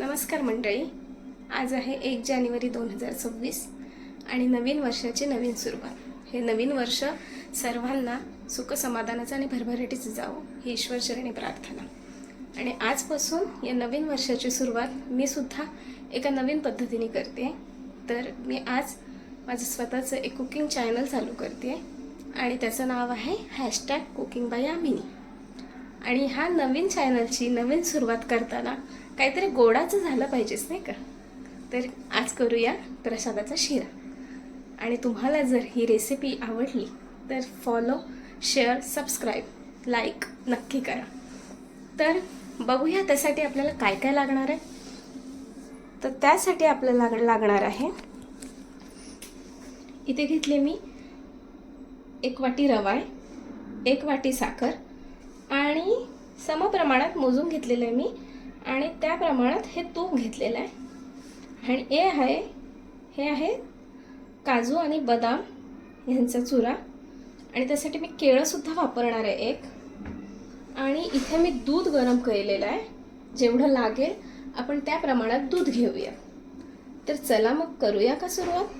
नमस्कार मंडळी, आज आहे 1 जानेवारी 2026 आणि नवीन वर्षाची नवीन सुरुवात। हे नवीन वर्ष सर्वांना सुख समाधानाचं आणि भरभराटीचं जावं ही ईश्वरचरणी प्रार्थना। आणि आजपासून या नवीन वर्षाची सुरुवात मी सुद्धा एका नवीन पद्धतीने करते। तर मी आज माझं स्वतःचं एक कुकिंग चॅनल चालू करते आणि त्याचं नाव आहे #कुकिंग बाय यामिनी। आणि ह्या नवीन चॅनलची नवीन सुरुवात करताना काहीतरी गोडाचं झालं पाहिजेच नाही का। तर आज करूया प्रसादाचा शिरा। आणि तुम्हाला जर ही रेसिपी आवडली तर फॉलो, शेअर, सबस्क्राईब, लाईक नक्की करा। तर बघूया त्यासाठी आपल्याला काय काय लागणार आहे। तर त्यासाठी आपल्याला लागणार आहे, इथे घेतले मी 1 वाटी रवा आहे, 1 वाटी साखर आणि समप्रमाणात मोजून घेतलेलं आहे मी आणि त्या प्रमाणात हे तूप घेतलेलं आहे। आणि हे आहे काजू आणि बदाम यांचा चुरा आणि त्यासाठी मी केळं सुद्धा वापरणार आहे 1। आणि इथे मी दूध गरम केलेलं आहे, जेवढं लागेल आपण त्या प्रमाणात दूध घेऊया। तर चला मग करूया का सुरुवात।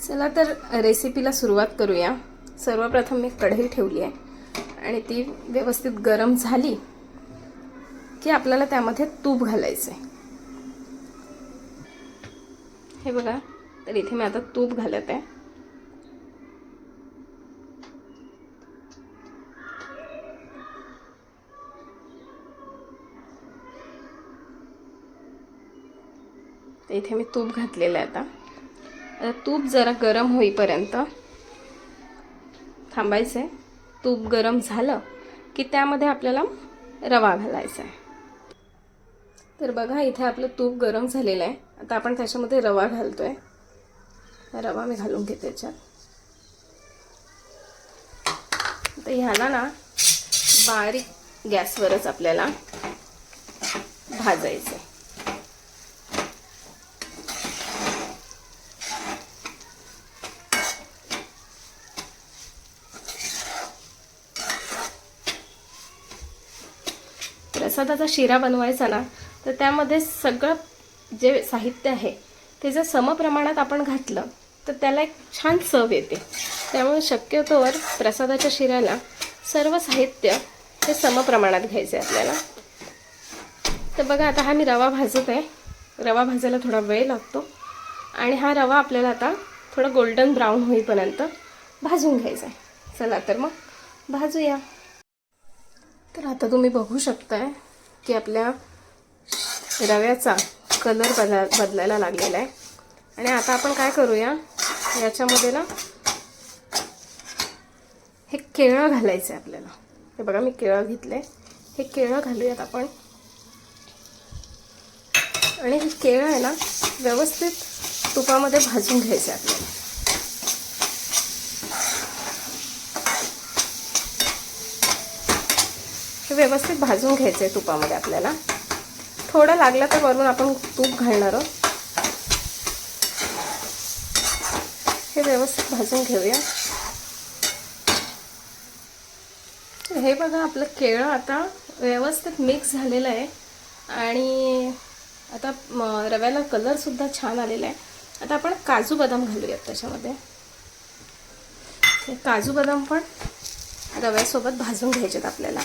चला तर रेसिपीला सुरुवात करूया। सर्वप्रथम मी कढई ठेवली आहे आणि ती व्यवस्थित गरम झाली की आपल्याला त्यामध्ये तूप घालायचं आहे। हे बघा, तर इथे मी आता तूप घालत आहे। तर इथे मी तूप घातलेलं आहे। आता तूप जरा गरम होईपर्यंत थांबायचं आहे। तूप गरम झालं की त्यामध्ये आपल्याला रवा घालायचा आहे। तर बघा, इथे आपलं तूप गरम झालेलं आहे। आता आपण त्याच्यामध्ये रवा घालतोय। रवा मी घालून घेते त्याच्यात। तर ह्याला ना बारीक गॅसवरच आपल्याला भाजायचं आहे। प्रसादाचा शिरा बनवायचा ना, तर त्यामध्ये सगळं जे साहित्य आहे ते जर समप्रमाणात आपण घातलं तर त्याला एक छान चव येते। त्यामुळे शक्यतोवर प्रसादाच्या शिऱ्याला सर्व साहित्य हे समप्रमाणात घ्यायचे आपल्याला। तर बघा, आता हा मी रवा भाजत आहे। रवा भाजायला थोडा वेळ लागतो आणि हा रवा आपल्याला आता थोडा गोल्डन ब्राऊन होईपर्यंत भाजून घ्यायचा आहे। चला तर मग भाजूया। तर आता तुम्ही बघू शकताय की आपल्या रव्याचा कलर बदलायला लागलेला आहे। आणि आता आपण काय करूया, याच्यामध्ये ना हे केळं घालायचं आहे आपल्याला। हे बघा, मी केळं घेतले। हे केळं घालूयात आपण। आणि हे केळं आहे ना व्यवस्थित तुपामध्ये भाजून घ्यायचं आहे आपल्याला। हे व्यवस्थित भाजून घ्यायचं आहे तुपामध्ये आपल्याला। थोडं लागलं तर वरून आपण तूप घालणार आहोत। हे व्यवस्थित भाजून घेऊया। हे बघा, आपलं केळं आता व्यवस्थित मिक्स झालेलं आहे आणि आता रव्याला कलर सुद्धा छान आलेला आहे। आता आपण काजू बदाम घालूयात त्याच्यामध्ये। हे काजू बदाम पण रव्यासोबत भाजून घ्यायचेत आपल्याला।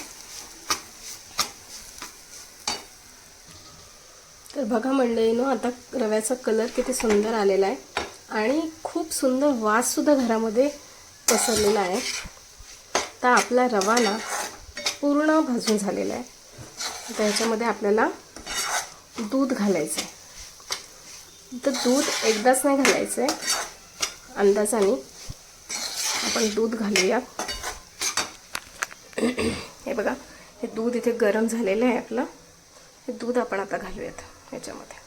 तर बघा मंडळींनो, आता रव्याचा कलर किती सुंदर आलेला आहे आणि खूप सुंदर वास सुद्धा घरामध्ये पसरलेला आहे। तर आपला रवा ना पूर्ण भाजून झालेला आहे। आता ह्याच्यामध्ये आपल्याला दूध घालायचं आहे। तर दूध एकदाच नाही घालायचं आहे, अंदाजाने आपण दूध घालूया। हे बघा, हे दूध इथे गरम झालेलं आहे आपलं। हे दूध आपण आता घालूयात याच्यामध्ये।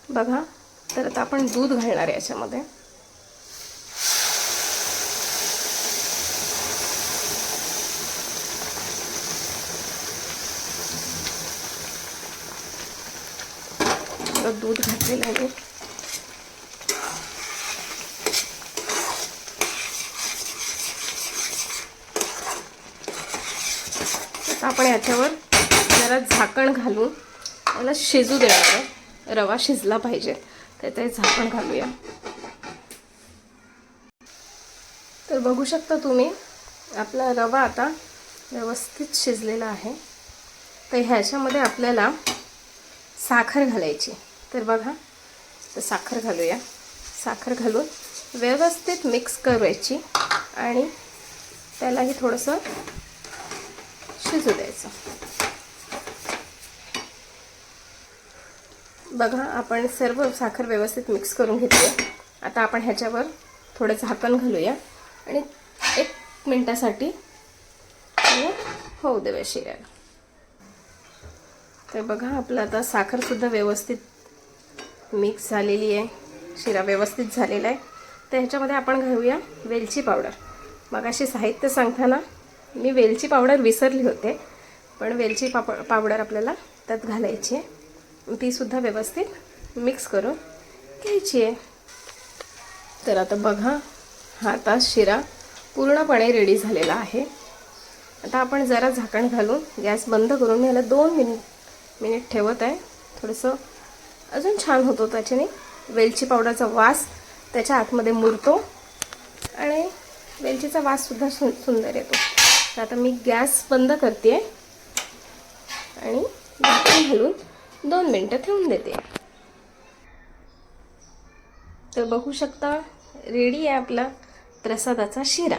बघा, तर आता आपण दूध घालणार आहे याच्यामध्ये। दूध घातलेलं आहे। आता आपण याच्यावर जरा झाकण घालून त्याला शिजू देणार आहे. रवा शिजला पाहिजे तर ते झाकण घालूया. तर बघू शकता तुम्ही आपला रवा आता व्यवस्थित शिजलेला आहे. तर ह्याच्यामध्ये आपल्याला साखर घालायची. तर बघा, तर साखर घालूया. साखर घालून व्यवस्थित मिक्स करायची आणि त्यालाही थोडंसं शिजू द्यायचं. बघा, आपण सर्व साखर व्यवस्थित मिक्स करून घेतली. आता आपण ह्याच्यावर थोडं झाकण घालूया आणि 1 मिनिटासाठी होऊ देऊया शिरायला. तर बघा, आपलं आता साखरसुद्धा व्यवस्थित मिक्स झालेली आहे. शिरा व्यवस्थित झालेला आहे. तर ह्याच्यामध्ये आपण घालूया वेलची पावडर. मगाशी साहित्य सांगताना मी वेलची पावडर विसरली होते, पण वेलची पावडर आपल्याला त्यात घालायची आहे. तीसुद्धा व्यवस्थित मिक्स करून घ्यायची आहे. तर आता बघा, हा आता शिरा पूर्णपणे रेडी झालेला आहे. आता आपण जरा झाकण घालून गॅस बंद करून याला 2 मिनिट ठेवत आहे. थोडंसं अजून छान होतो त्याच्याने. वेलची पावडरचा वास त्याच्या आतमध्ये मुरतो आणि वेलचीचा वाससुद्धा सुंदर येतो. तर आता मी गॅस बंद करते आणि झाकण घालून 2 मिनिटं ठेवून देते. तर बघू शकता रेडी आहे आपला प्रसादाचा शिरा.